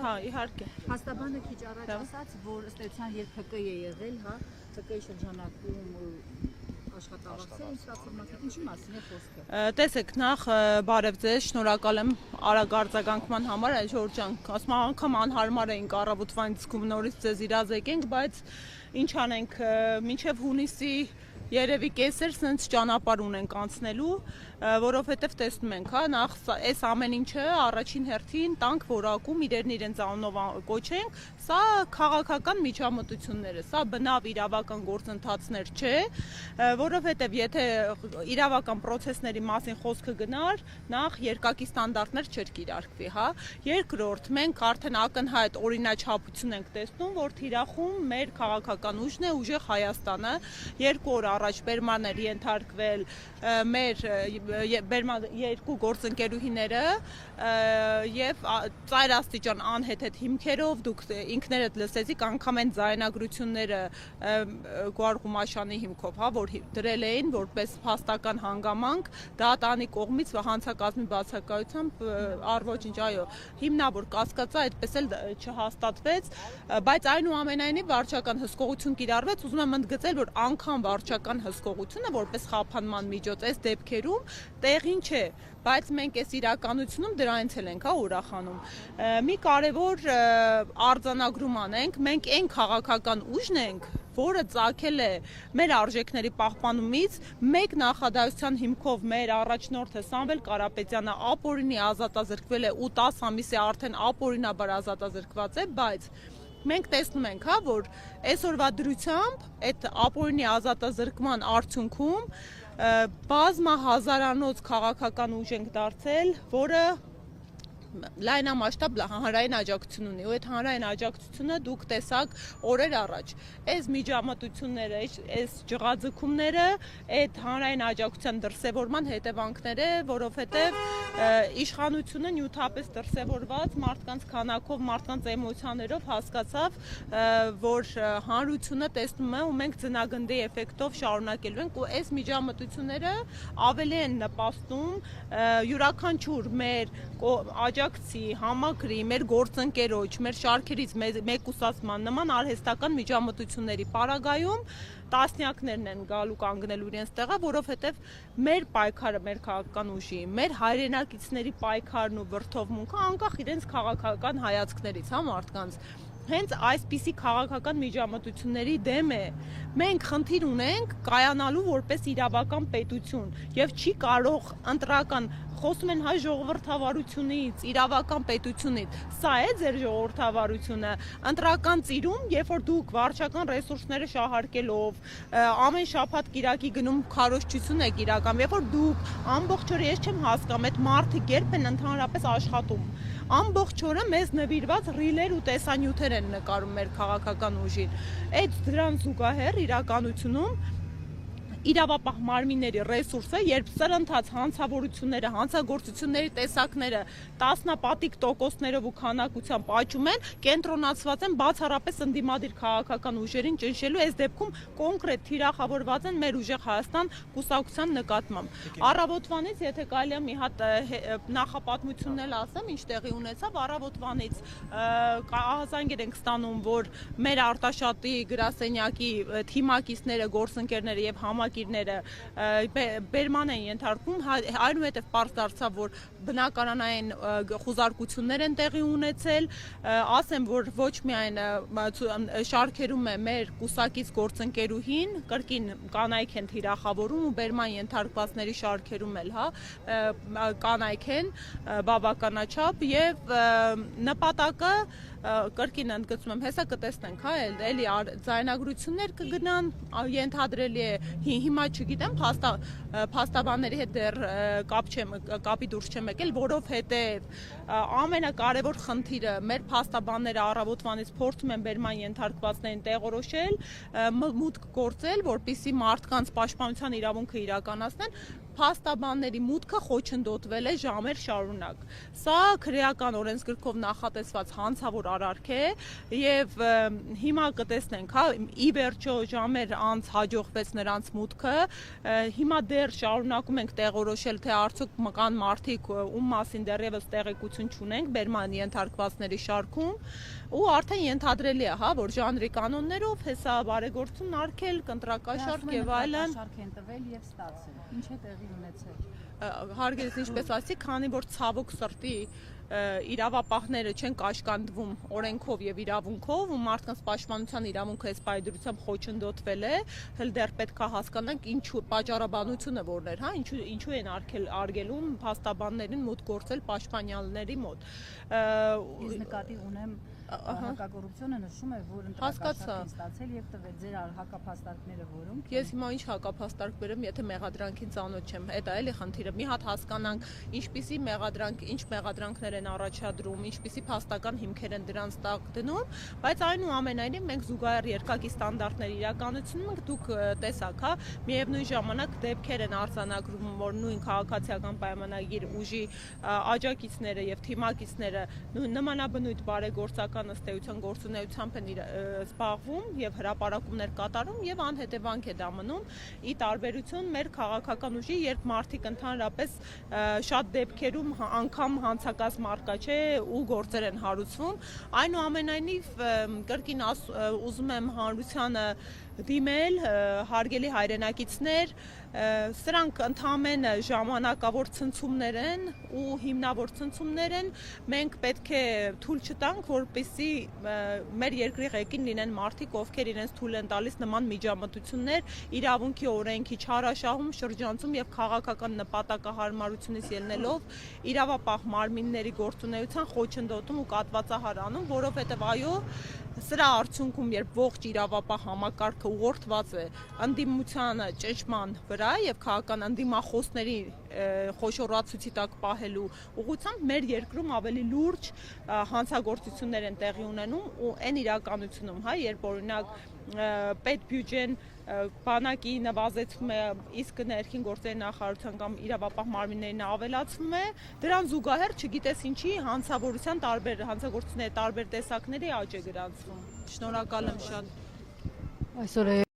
Հա, իհարկե։ Փաստաբանը քիչ առաջ ասաց, որ ըստ էության երբ ՀԿ է եղել, հա, ՀԿ-ի շրջանակում աշխատավարձը ինստացիոնալ ինչի մասին է խոսքը։ Տեսեք, նախ բարև ձեզ, շնորհակալ եմ արագ արձագանքման համար, այլ Ժորժ ջան, ասում անգամ անհարմար էինք առավոտվան սկում նորից ձեզ իրազեկենք, բայց ինչ անենք, մինչև հունիսի երևի կեսեր սենց ճանապարհ ունենք անցնելու, որովհետև տեսնում ենք, հա, նախ այս ամեն ինչը առաջին հերթին տանք որակում իրենց անունով կոչենք, սա քաղաքական միջամտություններ է, սա բնավ իրավական գործընթացներ չէ, որովհետև եթե իրավական պրոցեսների մասին խոսքը գնար, նախ երկակի ստանդարտներ չէր կիրարկվի, հա, երկրորդ մենք արդեն ակնհայտ օրինաչափություն ենք տեսնում, որ թիրախում մեր քաղաքական ուժն է, ուժեղ Հայաստանը, 2 օր առաջ բերման էր ենթարկվել մեր երկու գործընկերուհիները եւ ծայրաստիճան անհեթեթ հիմքերով դուք ինքներդ լսեցիք անգամ այն ձայնագրությունները Գոհար հիմքով, հա, որ դրել էին որպես փաստական հանգամանք դատարանի կողմից հանցակազմի բացակայությամբ առ-ոչինչ, այո, հիմնավոր կասկածը այդպես էլ չհաստատվեց, բայց այնուամենայնիվ վարչական հսկողություն կիրառվեց, ուզում եմ ընդգծել, որ անգամ վարչական հսկողությունը որպես խափանման միջոց այս դեպքերում տեղին չէ, բայց մենք այս իրականությունում դրանից էլ ենք ուրախանում։ Մի կարևոր արձանագրում անենք, մենք այն քաղաքական ուժն ենք, որը ծագել է մեր արժեքների պահպանումից, մեկ նախադասության հիմքով մեր առաջնորդը Սամվել Կարապետյանը ապօրինի ազատազրկվել է ու 10 ամիս է արդեն ապօրինաբար ազատազրկված է, բայց մենք տեսնում ենք, հա, որ այսօրվա դրությամբ այդ ապօրինի ազատազրկման արդյունքում բազմահազարանոց քաղաքական ուժ ենք դարձել, որը լայնամասշտաբ հանրային աջակցություն ունի, ու այդ հանրային աջակցությունը դուք տեսաք օրեր առաջ, այս միջամտությունները, այս ջղաձգումները, այդ հանրային աջակցության դրսևորման հետևանքներ է, որովհետև իշխանությունը նյութապես դրսևորված մարդկանց քանակով, մարդկանց էմոցիաներով հասկացավ, որ հանրությունը տեսնում է ու մենք ձնագնդի էֆեկտով շարունակելու ենք, ու այս միջամտությունները ավելի են նպաստում յուրաքանչյուր մեր աջակցի, համակրի, մեր գործընկերոջ, մեր շարքերից մեկուսացման նման արհեստական միջամտությունների պարագայում տասնյակներն են գալու կանգնելու իրենց տեղը, որովհետև մեր պայքարը, մեր քաղաքական ուժի, մեր հայրենակիցների պայքարն ու վրդովմունքը անկախ իրենց քաղաքական հայացքներից, հա, մարդկանց հենց այսպիսի քաղաքական միջամտությունների դեմ է։ Մենք խնդիր ունենք կայանալու որպես իրավական պետություն եւ չի կարող ընտրական խոսում են հայ ժողովրդավարությունից, իրավական պետությունից։ Սա է ձեր ժողովրդավարությունը։ Ընտրական ծիրում, երբ որ դուք վարչական ռեսուրսները շահարկելով, ամեն շաբաթ կիրակի գնում քարոզչություն եք իրական, երբ որ դուք ամբողջ օրը ես չեմ հասկանում, այդ մարդիկ երբ են ընդհանրապես աշխատում։ Ամբողջ օրը մեզ նվիրված ռիլեր ու տեսանյութեր են նկարում մեր քաղաքական ուժին։ Այդ դրան զուգահեռ իրականությունում իրավապահ մարմինների ռեսուրսը, երբ սրընթաց հանցավորությունները, հանցագործությունների տեսակները տասնապատիկ տոկոսներով ու քանակությամբ աճում են, կենտրոնացված են բացառապես ընդդիմադիր քաղաքական ուժերին ճնշելու, այս դեպքում կոնկրետ թիրախավորված են մեր ուժեղ Հայաստան կուսակցության նկատմամբ։ Առավոտվանից, եթե կարելի է մի հատ նախապատմությունն էլ ասեմ, ինչ տեղի ունեցավ, առավոտվանից ահազանգեր ենք ստանում, որ մեր Արտաշատի գրասենյակի թիմակիցները, գործընկերները եւ համակիրները բերման են ենթարկվում, այնուհետև պարզ դարձավ, որ բնակարանային խուզարկություններ են տեղի ունեցել, ասեմ, որ ոչ միայն շարքերում է մեր կուսակից գործընկերուհին, կրկին կանայք են թիրախավորում ու բերման ենթարկվածների շարքերում էլ, հա, կանայք են բավականաչափ եւ նպատակը կրկին ընդգծում եմ, հեսա կտեսնենք, հա, էլի ձայնագրություններ կգնան, ենթադրելի է, հիմա չգիտեմ, փաստաբանների հետ դեռ կապի դուրս չեմ եկել, որովհետև ամենակարևոր խնդիրը մեր փաստաբանները առավոտվանից փորձում են բերման ենթարկվածներին տեղորոշել, մուտք գործել, որպեսզի մարդկանց պաշտպանության իրավունքը իրականացնեն, փաստաբանների մուտքը խոչընդոտվել է ժամեր շարունակ։ Սա քրեական օրենսգրքով նախատեսված հանցավոր արարք է եւ հիմա կտեսնենք, հա, ի վերջո ժամեր անց հաջողվեց նրանց մուտքը, հիմա դեռ շարունակում ենք տեղորոշել, թե արդյոք կան մարդիկ, ում մասին դեռևս տեղեկություն չունենք բերման ենթարկվածների շարքում, ու արդեն ենթադրելի է, հա, որ ժանրի կանոններով հեսա բարեգործություն արգել, կընտրակաշարք եւ այլն են տվել եւ ստացել։ Ինչ է տեղի ունեցել։ Հարգելից ինչպես ասի, քանի որ ցավոք սրտի իրավապահները չեն կաշկանդվում օրենքով եւ իրավունքով ու մարդկանց պաշտպանության իրավունքը այս պայդրությամբ խոչընդոտվել է, հենց դեռ պետք է հասկանանք ինչու պատճառաբանությունը որն էր, հա, ինչու են արգելում փաստաբաններին մուտք գործել պաշտպանյալների մոտ։ Ես նկատի ունեմ հակակոռուպցիոնը նշում է, որ ընտրակաշարք են ստացել եւ տվել ձեր հակափաստարկները որոնք։ Ես հիմա ինչ հակափաստարկ բերեմ, եթե մեղադրանքին ծանոթ չեմ։ Դա էլի խնդիրը։ Մի հատ հասկանանք, ինչպիսի մեղադրանք, ինչ մեղադրանքներ են առաջադրում, ինչպիսի փաստական հիմքեր են դրանց տակ դնում, բայց այնուամենայնիվ մենք զուգահեռ երկակի ստանդարտների իրականացնում ենք, դուք տեսաք, հա, միևնույն ժամանակ դեպքեր են արձանագրում, որ նույն քաղաքացիական պայմանագիր ուժի աջակիցները եւ թիմակիցները նմանաբնույթ բարեգործական ըստեյության գործունեությամբ են զբաղվում եւ հրապարակումներ կատարում եւ անհետևանք է դա մնում ի տարբերություն մեր քաղաքական ուժի, երբ մարդիկ ընդհանրապես շատ դեպքերում անգամ հանցակազմ արկա չէ ու գործեր են հարուցվում, այնուամենայնիվ կրկին ուզում եմ հանրությանը դիմել, հարգելի հայրենակիցներ, սրանք ընդհանրապես ժամանակավոր ցնցումներ են ու հիմնավոր ցնցումներ են, մենք պետք է թույլ չտանք, որպեսզի մեր երկրի ղեկին լինեն մարդիկ, ովքեր իրենց թույլ են տալիս նման միջամտություններ իրավունքի օրենքի չարաշահում, շրջանցում եւ քաղաքական նպատակահարմարությունից ելնելով իրավապահ մարմինների գործունեության խոչընդոտում ու կատվածահար անում, որովհետեւ այո, սրա արդյունքում երբ ողջ իրավապահ համակարգը ուղղորդված է ընդդիմությանը ճնշման վրա եւ քաղաքական ընդդիմախոսների խոշորացուցի տակ պահելու ուղղությամբ մեր երկրում ավելի լուրջ հանցագործություններ են տեղի ունենում ու այն իրականությունում, հա, երբ օրինակ պետբյուջեն բանակի նվազեցվում է, իսկ ներքին գործերի նախարարության կամ իրավապահ մարմիններին ավելացվում է, դրան զուգահեռ չգիտես ինչի հանցավորության հանցագործությունների տարբեր տեսակների աճ է գրանցվում։ Շնորհակալ եմ շատ։ Այսօր